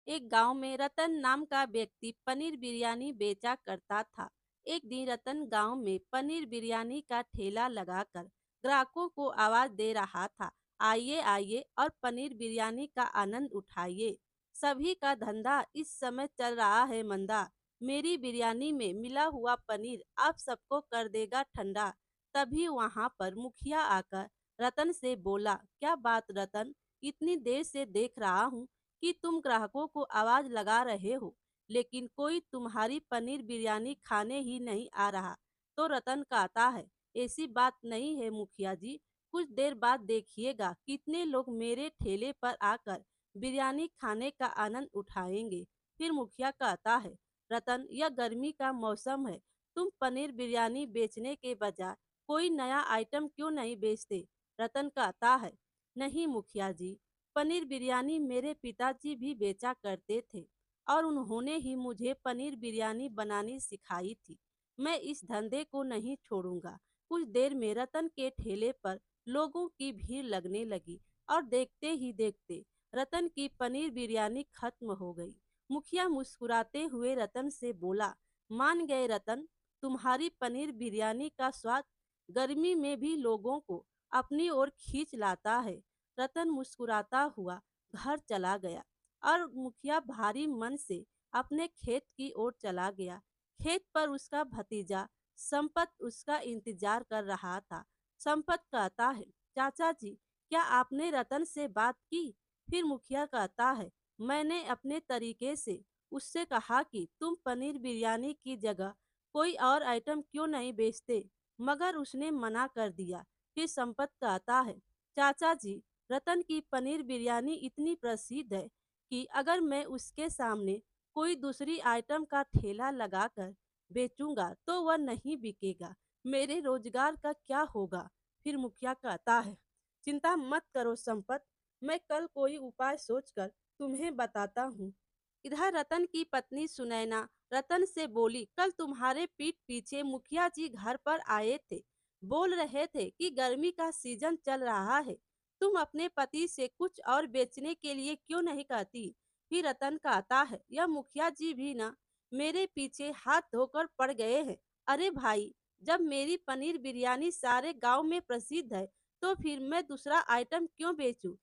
एक गांव में रतन नाम का व्यक्ति पनीर बिरयानी बेचा करता था। एक दिन रतन गांव में पनीर बिरयानी का ठेला लगाकर ग्राहकों को आवाज दे रहा था, आइए आइए और पनीर बिरयानी का आनंद उठाइए। सभी का धंधा इस समय चल रहा है मंदा। मेरी बिरयानी में मिला हुआ पनीर आप सबको कर देगा ठंडा। तभी वहां पर मुखिया आकर रतन से बोला, क्या बात रतन, इतनी देर से देख रहा हूँ कि तुम ग्राहकों को आवाज लगा रहे हो, लेकिन कोई तुम्हारी पनीर बिरयानी खाने ही नहीं आ रहा। तो रतन कहता है, ऐसी बात नहीं है मुखिया जी, कुछ देर बाद देखिएगा कितने लोग मेरे ठेले पर आकर बिरयानी खाने का आनंद उठाएंगे। फिर मुखिया कहता है, रतन यह गर्मी का मौसम है, तुम पनीर बिरयानी बेचने के बजाय कोई नया आइटम क्यों नहीं बेचते। रतन कहता है, नहीं मुखिया जी, पनीर बिरयानी मेरे पिताजी भी बेचा करते थे और उन्होंने ही मुझे पनीर बिरयानी बनानी सिखाई थी। मैं इस धंधे को नहीं छोड़ूंगा। कुछ देर में रतन के ठेले पर लोगों की भीड़ लगने लगी और देखते ही देखते रतन की पनीर बिरयानी खत्म हो गई। मुखिया मुस्कुराते हुए रतन से बोला, मान गए रतन, तुम्हारी पनीर बिरयानी का स्वाद गर्मी में भी लोगों को अपनी ओर खींच लाता है। रतन मुस्कुराता हुआ घर चला गया और मुखिया भारी मन से अपने खेत की ओर चला गया। खेत पर उसका भतीजा संपत उसका इंतजार कर रहा था। संपत कहता है, चाचा जी, क्या आपने रतन से बात की। फिर मुखिया कहता है, मैंने अपने तरीके से उससे कहा कि तुम पनीर बिरयानी की जगह कोई और आइटम क्यों नहीं बेचते, मगर उसने मना कर दिया। फिर संपत कहता है, चाचा जी, रतन की पनीर बिरयानी इतनी प्रसिद्ध है कि अगर मैं उसके सामने कोई दूसरी आइटम का ठेला लगाकर बेचूंगा तो वह नहीं बिकेगा। मेरे रोजगार का क्या होगा। फिर मुखिया कहता है, चिंता मत करो संपत, मैं कल कोई उपाय सोचकर तुम्हें बताता हूँ। इधर रतन की पत्नी सुनैना रतन से बोली, कल तुम्हारे पीठ पीछे मुखिया जी घर पर आए थे, बोल रहे थे कि गर्मी का सीजन चल रहा है, तुम अपने पति से कुछ और बेचने के लिए क्यों नहीं कहती। फिर रतन कहता है, यह मुखिया जी भी ना मेरे पीछे हाथ धोकर पड़ गए हैं। अरे भाई, जब मेरी पनीर बिरयानी सारे गांव में प्रसिद्ध है तो फिर मैं दूसरा आइटम क्यों बेचूं।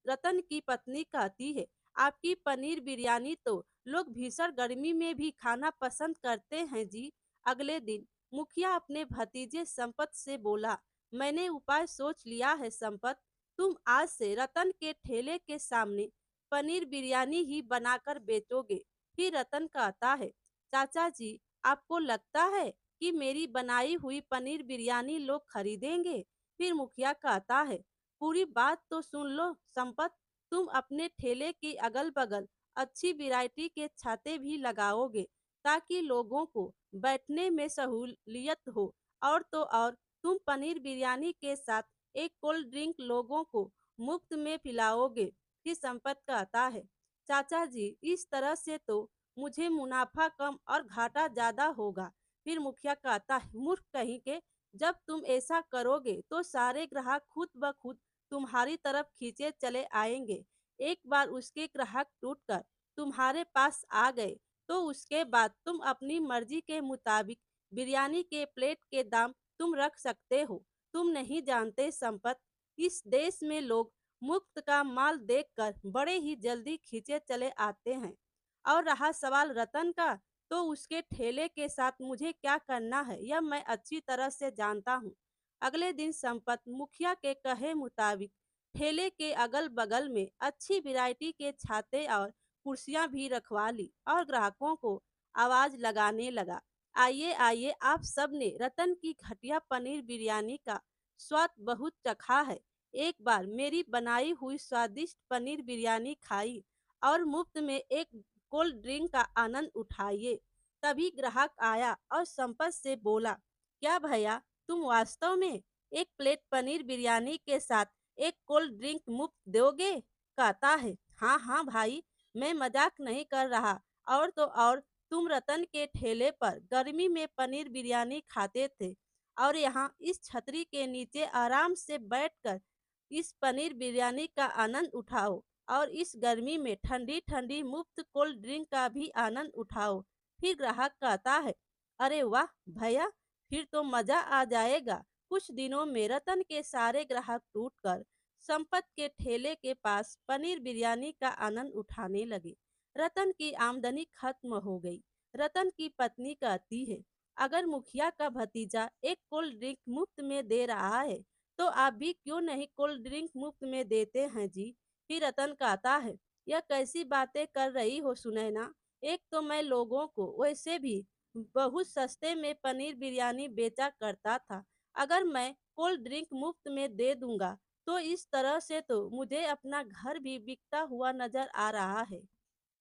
रतन की पत्नी कहती है, आपकी पनीर बिरयानी तो लोग भीषण गर्मी में भी खाना पसंद करते हैं जी। अगले दिन मुखिया अपने भतीजे संपत से बोला, मैंने उपाय सोच लिया है संपत, तुम आज से रतन के ठेले के सामने पनीर बिरयानी ही बनाकर बेचोगे। फिर रतन कहता है, चाचा जी, आपको लगता है कि मेरी बनाई हुई पनीर बिरयानी लोग खरीदेंगे। फिर मुखिया कहता है, पूरी बात तो सुन लो संपत, तुम अपने ठेले के अगल बगल अच्छी वैरायटी के छाते भी लगाओगे ताकि लोगों को बैठने में सहूलियत हो। और तो और, तुम पनीर बिरयानी के साथ एक कोल्ड ड्रिंक लोगों को मुफ्त में पिलाओगे। फिर संपत कहता है, चाचा जी, इस तरह से तो मुझे मुनाफा कम और घाटा ज्यादा होगा। फिर मुखिया कहता है, मूर्ख कहीं के, जब तुम ऐसा करोगे तो सारे ग्राहक खुद ब खुद तुम्हारी तरफ खींचे चले आएंगे। एक बार उसके ग्राहक टूटकर तुम्हारे पास आ गए तो उसके बाद तुम अपनी मर्जी के मुताबिक बिरयानी के प्लेट के दाम तुम रख सकते हो। तुम नहीं जानते संपत, इस देश में लोग मुफ्त का माल देखकर बड़े ही जल्दी खींचे चले आते हैं। और रहा सवाल रतन का, तो उसके ठेले के साथ मुझे क्या करना है यह मैं अच्छी तरह से जानता हूँ। अगले दिन संपत मुखिया के कहे मुताबिक ठेले के अगल बगल में अच्छी वैरायटी के छाते और कुर्सियां भी रखवा ली और ग्राहकों को आवाज लगाने लगा, आइए आइए, आप सब ने रतन की घटिया पनीर बिरयानी का स्वाद बहुत चखा है। एक बार मेरी बनाई हुई स्वादिष्ट पनीर बिरयानी खाई और मुफ्त में एक कोल्ड ड्रिंक का आनंद उठाइए। तभी ग्राहक आया और संपत से बोला, क्या भैया, तुम वास्तव में एक प्लेट पनीर बिरयानी के साथ एक कोल्ड ड्रिंक मुफ्त दोगे। कहता है, हाँ हाँ भाई, मैं मजाक नहीं कर रहा। और तो और, तुम रतन के ठेले पर गर्मी में पनीर बिरयानी खाते थे और यहाँ इस छतरी के नीचे आराम से बैठकर इस पनीर बिरयानी का आनंद उठाओ और इस गर्मी में ठंडी ठंडी मुफ्त कोल्ड ड्रिंक का भी आनंद उठाओ। फिर ग्राहक कहता है, अरे वाह भैया, फिर तो मजा आ जाएगा। कुछ दिनों में रतन के सारे ग्राहक टूटकर संपत के ठेले के पास पनीर बिरयानी का आनंद उठाने लगे। रतन की आमदनी खत्म हो गई। रतन की पत्नी कहती है, अगर मुखिया का भतीजा एक कोल्ड ड्रिंक मुफ्त में दे रहा है तो आप भी क्यों नहीं कोल्ड ड्रिंक मुफ्त में देते हैं जी। फिर रतन कहता है, यह कैसी बातें कर रही हो सुनैना। एक तो मैं लोगों को वैसे भी बहुत सस्ते में पनीर बिरयानी बेचा करता था। अगर मैं कोल्ड ड्रिंक मुफ्त में दे दूंगा तो इस तरह से तो मुझे अपना घर भी बिकता हुआ नजर आ रहा है।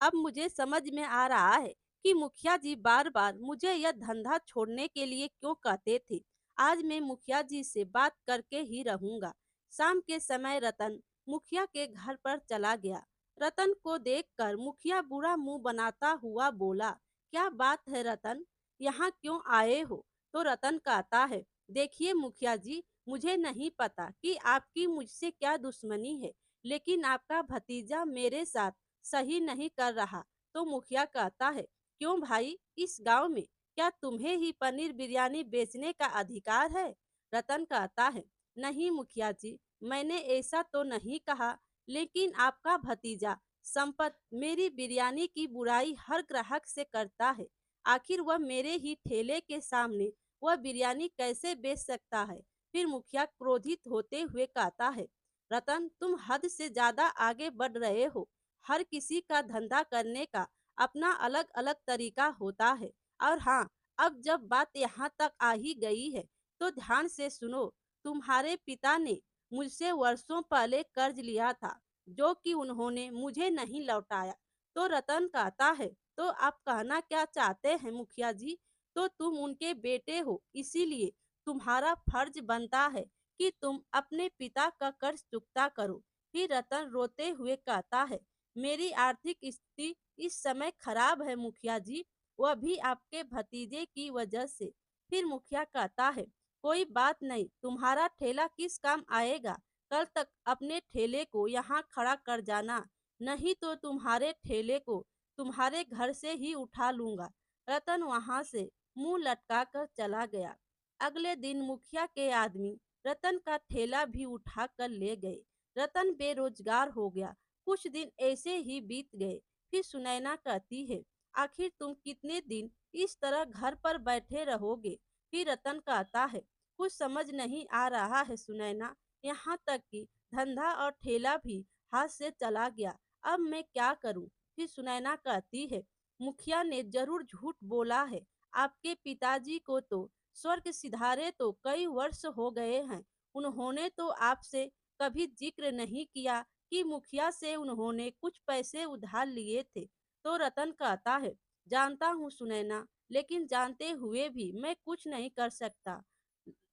अब मुझे समझ में आ रहा है कि मुखिया जी बार बार मुझे यह धंधा छोड़ने के लिए क्यों कहते थे। आज मैं मुखिया जी से बात करके ही रहूंगा। शाम के समय रतन मुखिया के घर पर चला गया। रतन को देखकर मुखिया बुरा मुंह बनाता हुआ बोला, क्या बात है रतन, यहाँ क्यों आए हो। तो रतन कहता है, देखिए मुखिया जी, मुझे नहीं पता कि आपकी मुझसे क्या दुश्मनी है, लेकिन आपका भतीजा मेरे साथ सही नहीं कर रहा। तो मुखिया कहता है, क्यों भाई, इस गांव में क्या तुम्हें ही पनीर बिरयानी बेचने का अधिकार है। रतन कहता है, नहीं मुखिया जी, मैंने ऐसा तो नहीं कहा, लेकिन आपका भतीजा संपत मेरी बिरयानी की बुराई हर ग्राहक से करता है। आखिर वह मेरे ही ठेले के सामने वह बिरयानी कैसे बेच सकता है। फिर मुखिया क्रोधित होते हुए कहता है, रतन, तुम हद से ज्यादा आगे बढ़ रहे हो। हर किसी का धंधा करने का अपना अलग अलग तरीका होता है। और हाँ, अब जब बात यहाँ तक आ ही गई है तो ध्यान से सुनो। तुम्हारे पिता ने मुझसे वर्षों पहले कर्ज लिया था, जो कि उन्होंने मुझे नहीं लौटाया। तो रतन कहता है, तो आप कहना क्या चाहते हैं मुखिया जी। तो तुम उनके बेटे हो, इसीलिए तुम्हारा फर्ज बनता है कि तुम अपने पिता का कर्ज चुकता करो। फिर रतन रोते हुए कहता है, मेरी आर्थिक स्थिति इस समय खराब है मुखिया जी, वह भी आपके भतीजे की वजह से। फिर मुखिया कहता है, कोई बात नहीं, तुम्हारा ठेला किस काम आएगा। कल तक अपने ठेले को यहाँ खड़ा कर जाना, नहीं तो तुम्हारे ठेले को तुम्हारे घर से ही उठा लूंगा। रतन वहां से मुंह लटका कर चला गया। अगले दिन मुखिया के आदमी रतन का ठेला भी उठा कर ले गए। रतन बेरोजगार हो गया। कुछ दिन ऐसे ही बीत गए। फिर सुनैना कहती है, आखिर तुम कितने दिन इस तरह घर पर बैठे रहोगे। फिर रतन कहता है, कुछ समझ नहीं आ रहा है सुनैना, यहाँ तक कि धंधा और ठेला भी हाथ से चला गया। अब मैं क्या करूँ। फिर सुनैना कहती है, मुखिया ने जरूर झूठ बोला है। आपके पिताजी को तो स्वर्ग सिधारे तो कई वर्ष हो गए हैं। उन्होंने तो आपसे कभी जिक्र नहीं किया कि मुखिया से उन्होंने कुछ पैसे उधार लिए थे। तो रतन कहता है, जानता हूँ सुनैना, लेकिन जानते हुए भी मैं कुछ नहीं कर सकता।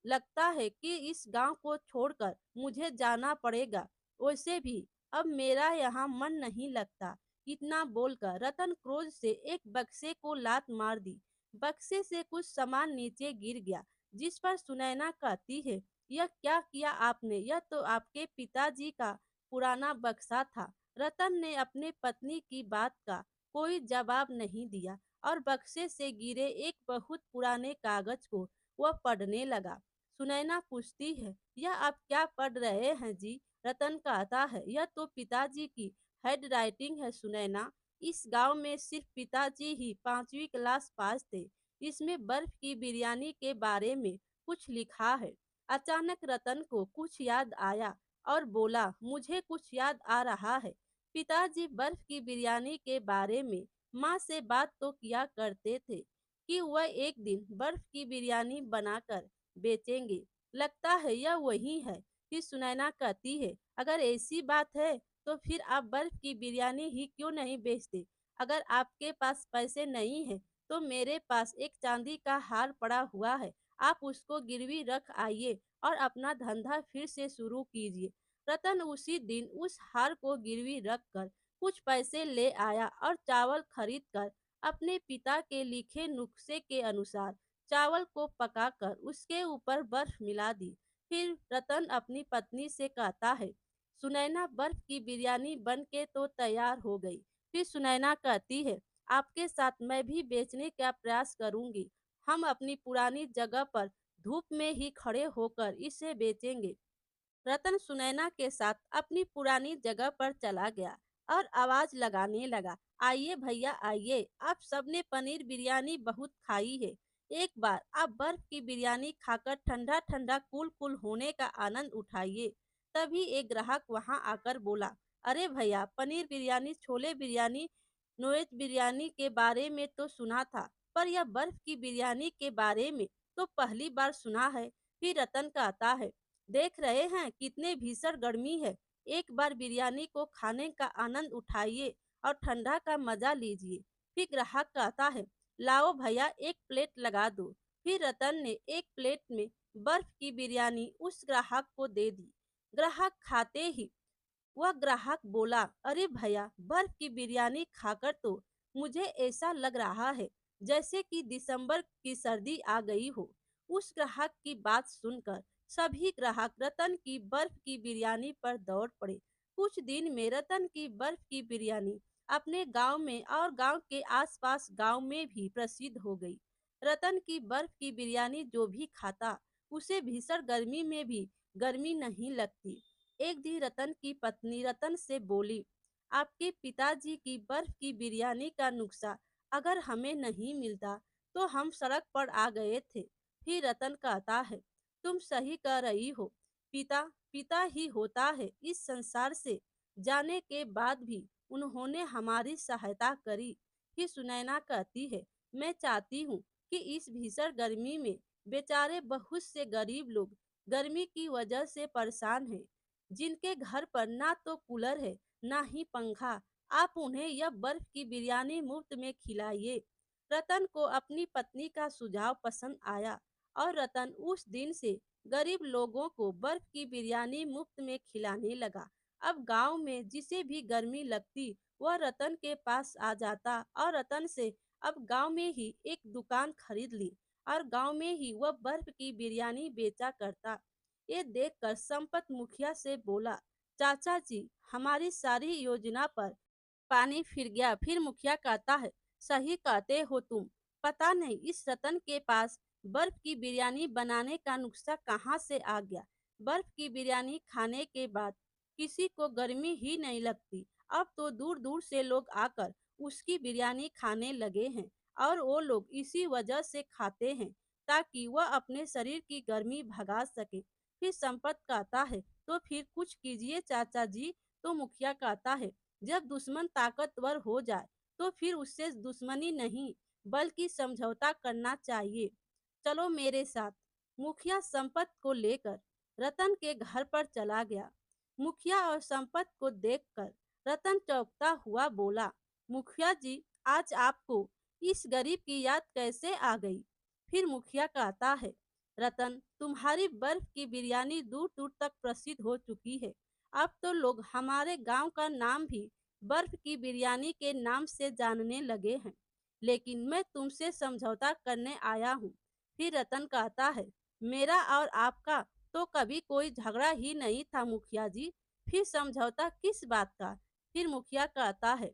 लगता है कि इस गांव को छोड़कर मुझे जाना पड़ेगा। वैसे भी अब मेरा यहाँ मन नहीं लगता। इतना बोलकर रतन क्रोध से एक बक्से को लात मार दी। बक्से से कुछ सामान नीचे गिर गया, जिस पर सुनैना कहती है, यह क्या किया आपने, यह तो आपके पिताजी का पुराना बक्सा था। रतन ने अपने पत्नी की बात का कोई जवाब नहीं दिया और बक्से से गिरे एक बहुत पुराने कागज को वह पढ़ने लगा। सुनैना पूछती है, यह आप क्या पढ़ रहे हैं जी। रतन कहता है, यह तो पिताजी की हेड राइटिंग है सुनैना। इस गांव में सिर्फ पिताजी ही 5वीं क्लास पास थे। इसमें बर्फ की बिरयानी के बारे में कुछ लिखा है। अचानक रतन को कुछ याद आया और बोला, मुझे कुछ याद आ रहा है। पिताजी बर्फ की बिरयानी के बारे में माँ से बात तो किया करते थे कि वह एक दिन बर्फ की बिरयानी बनाकर बेचेंगे। लगता है यह वही है। फिर सुनैना कहती है, अगर ऐसी बात है तो फिर आप बर्फ की बिरयानी ही क्यों नहीं बेचते। अगर आपके पास पैसे नहीं है तो मेरे पास एक चांदी का हार पड़ा हुआ है, आप उसको गिरवी रख आइए और अपना धंधा फिर से शुरू कीजिए। रतन उसी दिन उस हार को गिरवी रख कर कुछ पैसे ले आया और चावल खरीद कर अपने पिता के लिखे नुस्खे के अनुसार चावल को पकाकर उसके ऊपर बर्फ मिला दी। फिर रतन अपनी पत्नी से कहता है, सुनैना बर्फ की बिरयानी बन के तो तैयार हो गई। फिर सुनैना कहती है, आपके साथ मैं भी बेचने का प्रयास करूंगी। हम अपनी पुरानी जगह पर धूप में ही खड़े होकर इसे बेचेंगे। रतन सुनैना के साथ अपनी पुरानी जगह पर चला गया और आवाज लगाने लगा, आइए भैया आइए, आप सबने पनीर बिरयानी बहुत खाई है। एक बार आप बर्फ की बिरयानी खाकर ठंडा ठंडा कुल कुल होने का आनंद उठाइए। तभी एक ग्राहक वहां आकर बोला, अरे भैया, पनीर बिरयानी, छोले बिरयानी, नॉवेज बिरयानी के बारे में तो सुना था, पर यह बर्फ की बिरयानी के बारे में तो पहली बार सुना है। फिर रतन कहता है, देख रहे हैं कितने भीषण गर्मी है, एक बार बिरयानी को खाने का आनंद उठाइए और ठंडा का मजा लीजिए। फिर ग्राहक कहता है, लाओ भैया एक प्लेट लगा दो। फिर रतन ने एक प्लेट में बर्फ की बिरयानी उस ग्राहक को दे दी। ग्राहक खाते ही वह ग्राहक बोला, अरे भैया, बर्फ की बिरयानी खाकर तो मुझे ऐसा लग रहा है जैसे कि दिसंबर की सर्दी आ गई हो। उस ग्राहक की बात सुनकर सभी ग्राहक रतन की बर्फ की बिरयानी पर दौड़ पड़े। कुछ दिन में रतन की बर्फ की बिरयानी अपने गांव में और गांव के आसपास गांव में भी प्रसिद्ध हो गई। रतन की बर्फ की बिरयानी जो भी खाता, उसे भीषण गर्मी में भी गर्मी नहीं लगती। एक दिन रतन की पत्नी रतन से बोली, आपके पिताजी की बर्फ की बिरयानी का नुस्खा अगर हमें नहीं मिलता तो हम सड़क पर आ गए थे। फिर रतन कहता है, तुम सही कह रही हो, पिता पिता ही होता है। इस संसार से जाने के बाद भी उन्होंने हमारी सहायता करी। फिर सुनैना कहती है, मैं चाहती हूँ कि इस भीषण गर्मी में बेचारे बहुत से गरीब लोग गर्मी की वजह से परेशान हैं, जिनके घर पर ना तो कूलर है ना ही पंखा, आप उन्हें यह बर्फ की बिरयानी मुफ्त में खिलाइए। रतन को अपनी पत्नी का सुझाव पसंद आया और रतन उस दिन से गरीब लोगों को बर्फ की बिरयानी मुफ्त में खिलाने लगा। अब गांव में जिसे भी गर्मी लगती वह रतन के पास आ जाता और रतन से अब गांव में ही एक दुकान खरीद ली और गांव में ही वह बर्फ की बिरयानी बेचा करता। ये देखकर संपत मुखिया से बोला, चाचा जी, हमारी सारी योजना पर पानी फिर गया। फिर मुखिया कहता है, सही कहते हो तुम, पता नहीं इस रतन के पास बर्फ की बिरयानी बनाने का नुस्खा कहाँ से आ गया। बर्फ की बिरयानी खाने के बाद किसी को गर्मी ही नहीं लगती। अब तो दूर दूर से लोग आकर उसकी बिरयानी खाने लगे हैं और वो लोग इसी वजह से खाते हैं ताकि वह अपने शरीर की गर्मी भगा सके। फिर संपत कहता है, तो फिर कुछ कीजिए चाचा जी। तो मुखिया कहता है, जब दुश्मन ताकतवर हो जाए तो फिर उससे दुश्मनी नहीं बल्कि समझौता करना चाहिए। चलो मेरे साथ। मुखिया संपत को लेकर रतन के घर पर चला गया। मुखिया और संपत को देखकर रतन चौंकता हुआ बोला, मुखिया जी, आज आपको इस गरीब की याद कैसे आ गई। फिर मुखिया कहता है, रतन, तुम्हारी बर्फ की बिरयानी दूर दूर तक प्रसिद्ध हो चुकी है। अब तो लोग हमारे गांव का नाम भी बर्फ की बिरयानी के नाम से जानने लगे हैं, लेकिन मैं तुमसे समझौता करने आया हूँ। फिर रतन कहता है, मेरा और आपका तो कभी कोई झगड़ा ही नहीं था मुखिया जी, फिर समझौता किस बात का। फिर मुखिया कहता है,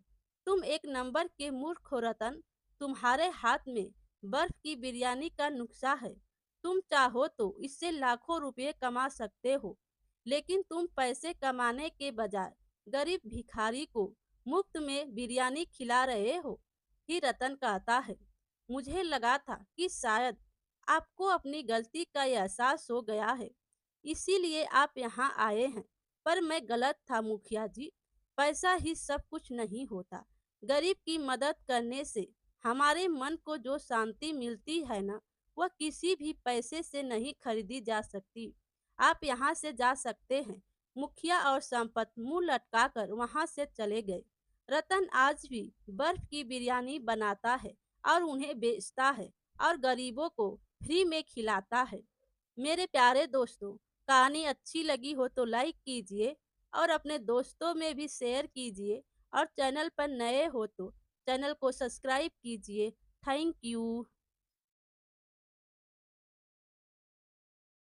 तुम एक नंबर के मूर्ख हो रतन, तुम्हारे हाथ में बर्फ की बिरयानी का नुस्खा है। तुम चाहो तो इससे लाखों रुपए कमा सकते हो, लेकिन तुम पैसे कमाने के बजाय गरीब भिखारी को मुफ्त में बिरयानी खिला रहे हो। ही रतन कहता है, मुझे लगा था कि शायद आपको अपनी गलती का एहसास हो गया है, इसीलिए आप यहाँ आए हैं। पर मैं गलत था मुखिया जी, पैसा ही सब कुछ नहीं होता। गरीब की मदद करने से हमारे मन को जो शांति मिलती है ना, वह किसी भी पैसे से नहीं खरीदी जा सकती। आप यहाँ से जा सकते हैं। मुखिया और संपत मुंह लटकाकर वहां से चले गए। रतन आज भी बर्फ की बिरयानी बनाता है और उन्हें बेचता है और गरीबों को फ्री में खिलाता है। मेरे प्यारे दोस्तों, कहानी अच्छी लगी हो तो लाइक कीजिए और अपने दोस्तों में भी शेयर कीजिए और चैनल पर नए हो तो चैनल को सब्सक्राइब कीजिए। Thank you.